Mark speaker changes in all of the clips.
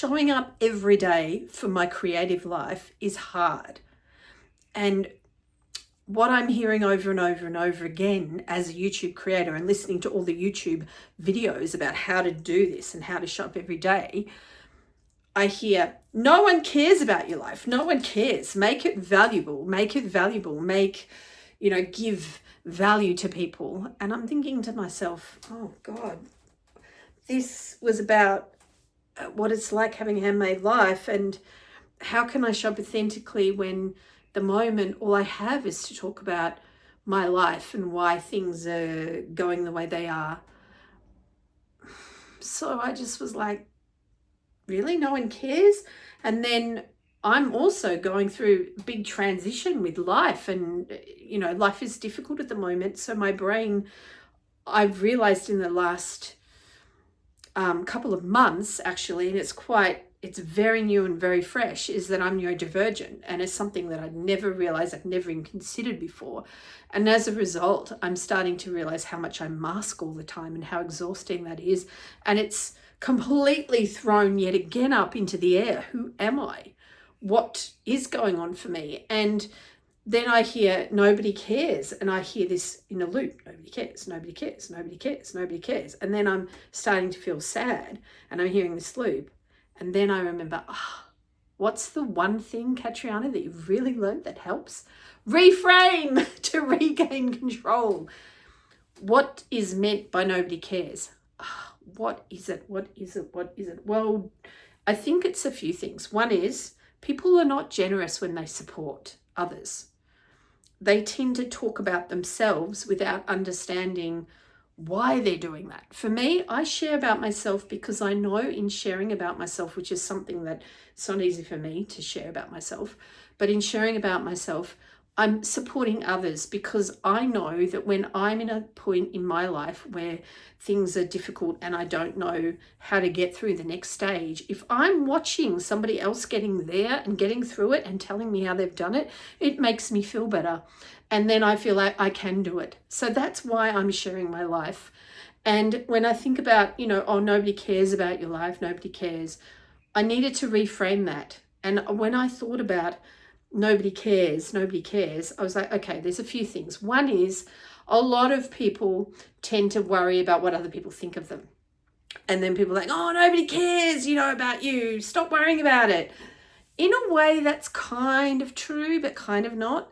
Speaker 1: showing up every day for my creative life is hard. And what I'm hearing over and over and over again as a YouTube creator and listening to all the YouTube videos about how to do this and how to show up every day, I hear, no one cares about your life. No one cares. Make it valuable. Make it valuable. Give value to people. And I'm thinking to myself, oh God, this was about what it's like having a handmade life, and how can I show up authentically when the moment all I have is to talk about my life and why things are going the way they are. So I just was like, really? No one cares? And then I'm also going through a big transition with life, and life is difficult at the moment. So my brain, I've realized in the last couple of months actually, and it's very new and very fresh, is that I'm neurodivergent, and it's something that I'd never realized, I've never even considered before. And as a result, I'm starting to realize how much I mask all the time and how exhausting that is. And it's completely thrown yet again up into the air. Who am I? What is going on for me? And then I hear nobody cares, and I hear this in a loop. Nobody cares, nobody cares, nobody cares, nobody cares. And then I'm starting to feel sad, and I'm hearing this loop. And then I remember, what's the one thing, Catriona, that you've really learned that helps? Reframe to regain control. What is meant by nobody cares? What is it? What is it? What is it? Well, I think it's a few things. One is people are not generous when they support others. They tend to talk about themselves without understanding why they're doing that. For me, I share about myself because I know in sharing about myself, which is something that it's not easy for me to share about myself, but in sharing about myself, I'm supporting others because I know that when I'm in a point in my life where things are difficult and I don't know how to get through the next stage, if I'm watching somebody else getting there and getting through it and telling me how they've done it, it makes me feel better. And then I feel like I can do it. So that's why I'm sharing my life. And when I think about, nobody cares about your life, nobody cares, I needed to reframe that. And when I thought about nobody cares, I was like, okay, there's a few things. One is a lot of people tend to worry about what other people think of them. And then people are like, oh, nobody cares, about you. Stop worrying about it. In a way, that's kind of true, but kind of not.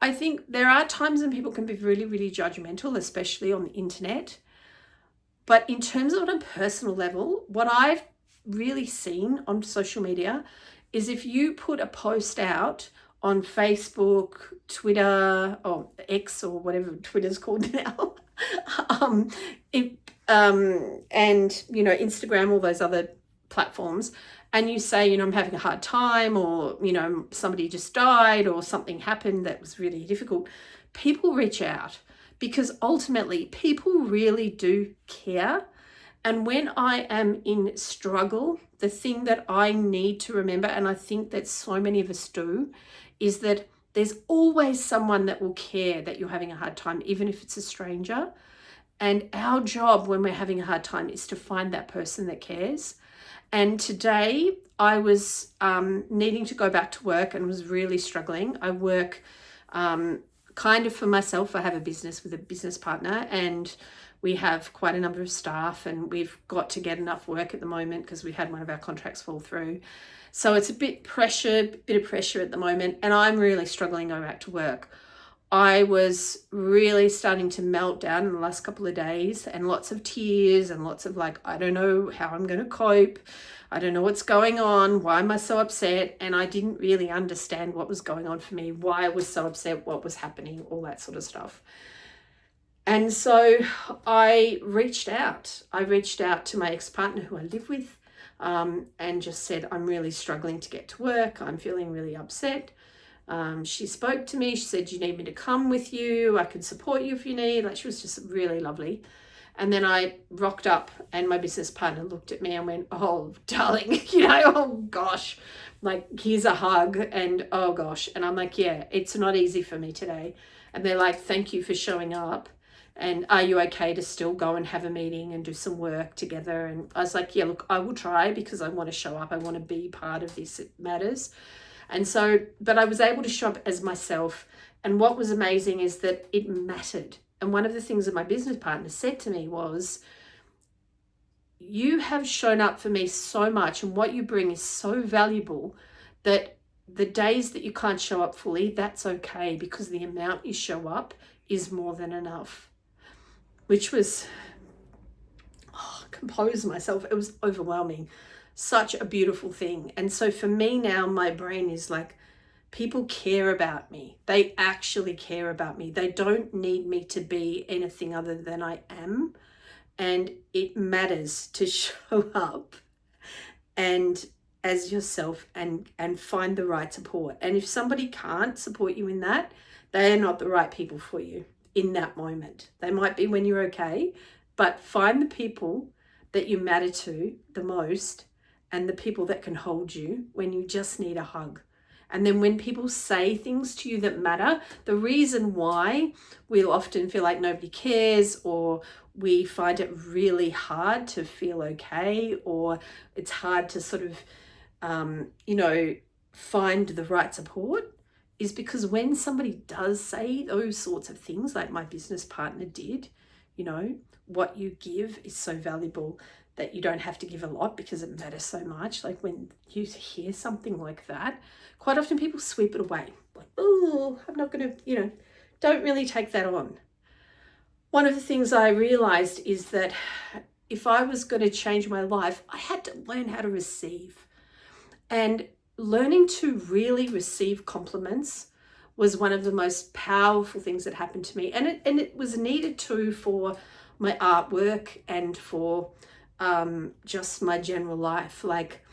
Speaker 1: I think there are times when people can be really, really judgmental, especially on the internet. But in terms of on a personal level, what I've really seen on social media is if you put a post out on Facebook, Twitter, or X, or whatever Twitter's called now, and Instagram, all those other platforms, and you say, I'm having a hard time, or somebody just died, or something happened that was really difficult, people reach out because ultimately people really do care. And when I am in struggle, the thing that I need to remember, and I think that so many of us do, is that there's always someone that will care that you're having a hard time, even if it's a stranger. And our job when we're having a hard time is to find that person that cares. And today I was needing to go back to work and was really struggling. I work kind of for myself. I have a business with a business partner, and we have quite a number of staff, and we've got to get enough work at the moment because we had one of our contracts fall through. So it's a bit of pressure at the moment, and I'm really struggling going back to work. I was really starting to melt down in the last couple of days, and lots of tears and lots of I don't know how I'm going to cope. I don't know what's going on. Why am I so upset? And I didn't really understand what was going on for me, why I was so upset, what was happening, all that sort of stuff. And so I reached out. To my ex-partner who I live with, and just said, I'm really struggling to get to work. I'm feeling really upset. She spoke to me. She said, you need me to come with you? I can support you if you need. She was just really lovely. And then I rocked up, and my business partner looked at me and went, oh, darling, oh gosh, here's a hug, and oh gosh. And I'm like, yeah, it's not easy for me today. And they're like, thank you for showing up. And are you okay to still go and have a meeting and do some work together? And I was like, yeah, look, I will try, because I want to show up. I want to be part of this. It matters. And so, but I was able to show up as myself. And what was amazing is that it mattered. And one of the things that my business partner said to me was, you have shown up for me so much, and what you bring is so valuable that the days that you can't show up fully, that's okay, because the amount you show up is more than enough. Which was, compose myself. It was overwhelming. Such a beautiful thing. And so for me now, my brain is like, people care about me. They actually care about me. They don't need me to be anything other than I am. And it matters to show up and as yourself and find the right support. And if somebody can't support you in that, they are not the right people for you in that moment. They might be when you're okay, but find the people that you matter to the most, and the people that can hold you when you just need a hug. And then when people say things to you that matter, the reason why we'll often feel like nobody cares, or we find it really hard to feel okay, or it's hard to sort of, find the right support, is because when somebody does say those sorts of things, like my business partner did, what you give is so valuable that you don't have to give a lot because it matters so much. Like when you hear something like that, quite often people sweep it away. Like, oh, I'm not going to, don't really take that on. One of the things I realized is that if I was going to change my life, I had to learn how to receive. And learning to really receive compliments was one of the most powerful things that happened to me. And it was needed too for my artwork and for just my general life. Like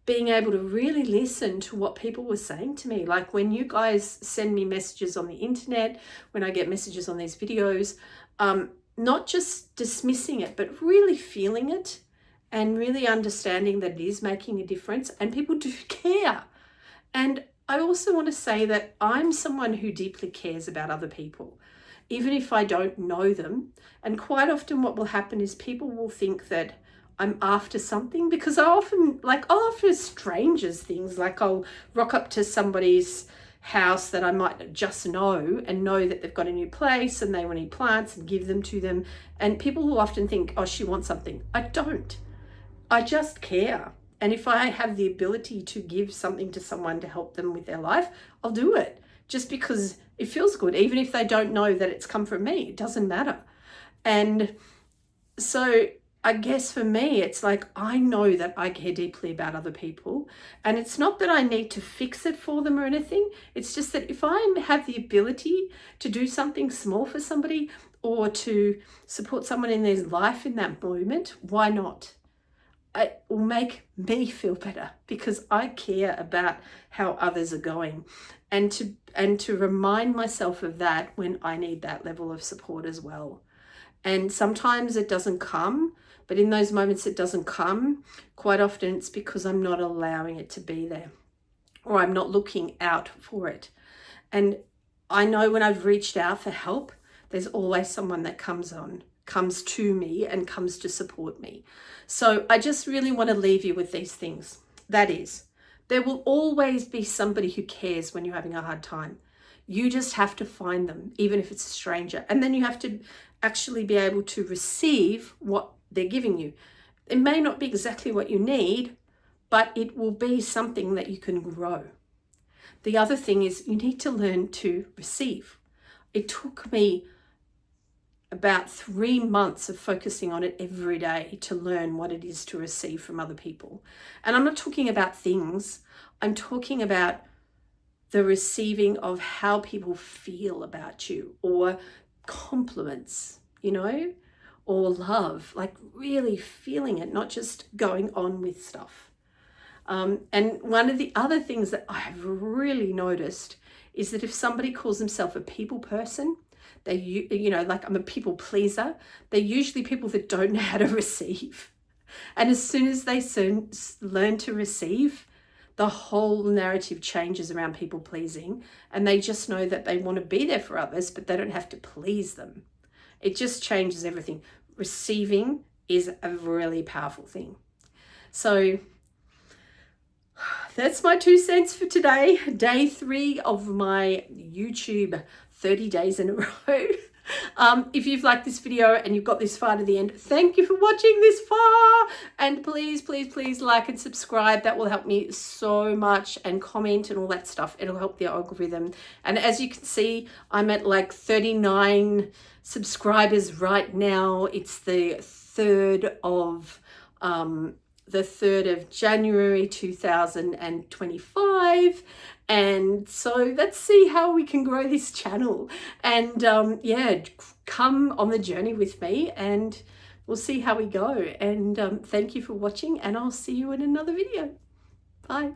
Speaker 1: being able to really listen to what people were saying to me. Like when you guys send me messages on the internet, when I get messages on these videos, not just dismissing it, but really feeling it and really understanding that it is making a difference, and people do care. And I also want to say that I'm someone who deeply cares about other people, even if I don't know them. And quite often what will happen is people will think that I'm after something, because I'll offer strangers things. Like I'll rock up to somebody's house that I might just know and know that they've got a new place and they will need plants, and give them to them. And people will often think, oh, she wants something. I don't. I just care. And if I have the ability to give something to someone to help them with their life, I'll do it, just because it feels good. Even if they don't know that it's come from me, it doesn't matter. And so I guess for me, it's like, I know that I care deeply about other people, and it's not that I need to fix it for them or anything. It's just that if I have the ability to do something small for somebody, or to support someone in their life in that moment, why not? It will make me feel better, because I care about how others are going, and to remind myself of that when I need that level of support as well. And sometimes it doesn't come, but in those moments it doesn't come, quite often it's because I'm not allowing it to be there, or I'm not looking out for it. And I know when I've reached out for help, there's always someone that comes to me and comes to support me. So I just really want to leave you with these things. That is, there will always be somebody who cares when you're having a hard time. You just have to find them, even if it's a stranger. And then you have to actually be able to receive what they're giving you. It may not be exactly what you need, but it will be something that you can grow. The other thing is you need to learn to receive. It took me about 3 months of focusing on it every day to learn what it is to receive from other people. And I'm not talking about things. I'm talking about the receiving of how people feel about you, or compliments, or love, like really feeling it, not just going on with stuff. And one of the other things that I've really noticed is that if somebody calls themselves a people person, they, like I'm a people pleaser, they're usually people that don't know how to receive. And as soon as they learn to receive, the whole narrative changes around people pleasing, and they just know that they want to be there for others, but they don't have to please them. It just changes everything. Receiving is a really powerful thing. So that's my 2 cents for today. Day 3 of my YouTube 30 days in a row. If you've liked this video and you've got this far to the end, thank you for watching this far. And please, please, please like and subscribe. That will help me so much, and comment and all that stuff. It'll help the algorithm. And as you can see, I'm at like 39 subscribers right now. It's the 3rd of January 2025, and so let's see how we can grow this channel. And yeah, come on the journey with me and we'll see how we go. And thank you for watching, and I'll see you in another video. Bye.